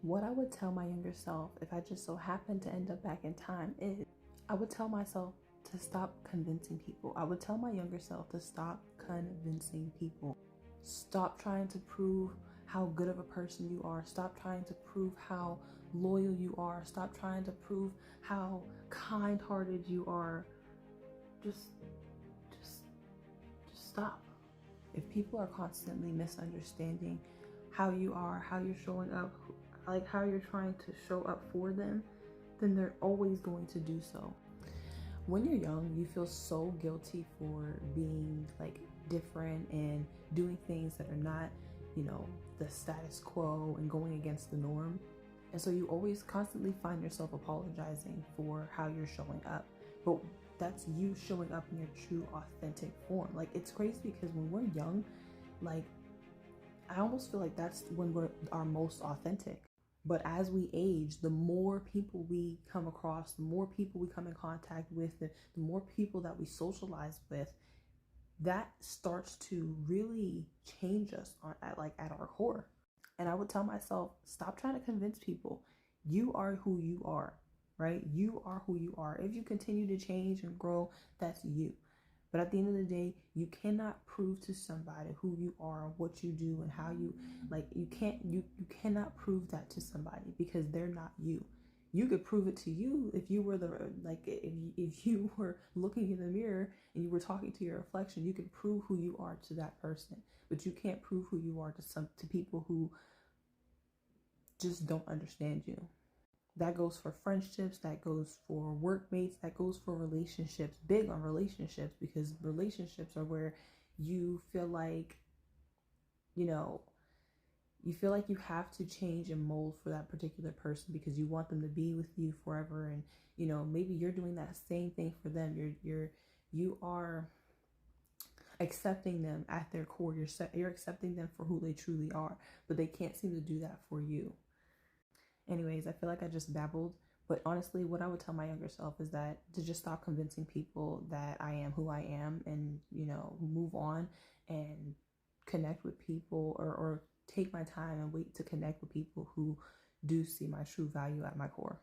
What I would tell my younger self if I just so happened to end up back in time is I would tell myself to stop convincing people. I would tell my younger self to stop convincing people. Stop trying to prove how good of a person you are. Stop trying to prove how loyal you are. Stop trying to prove how kind-hearted you are. Just just just stop. If people are constantly misunderstanding how you are, how you're showing up, like how you're trying to show up for them, then they're always going to do so. When you're young, you feel so guilty for being like different and doing things that are not, the status quo and going against the norm. And so you always constantly find yourself apologizing for how you're showing up. But that's you showing up in your true, authentic form. Like, it's crazy because when we're young, like, I almost feel like that's when we're our most authentic. But as we age, the more people we come across, the more people we come in contact with, the more people that we socialize with, that starts to really change us at our core. And I would tell myself, stop trying to convince people. You are who you are, right? You are who you are. If you continue to change and grow, that's you. But at the end of the day, you cannot prove to somebody who you are, what you do, and how you you cannot prove that to somebody because they're not you. You could prove it to you if you were if you were looking in the mirror and you were talking to your reflection, you can prove who you are to that person. But you can't prove who you are to people who just don't understand you. That goes for friendships, that goes for workmates, that goes for relationships, big on relationships, because relationships are where you feel like, you know, you feel like you have to change and mold for that particular person because you want them to be with you forever. And, maybe you're doing that same thing for them. You are accepting them at their core. You're accepting them for who they truly are, but they can't seem to do that for you. Anyways, I feel like I just babbled, but honestly, what I would tell my younger self is that to just stop convincing people that I am who I am and, move on and connect with people or take my time and wait to connect with people who do see my true value at my core.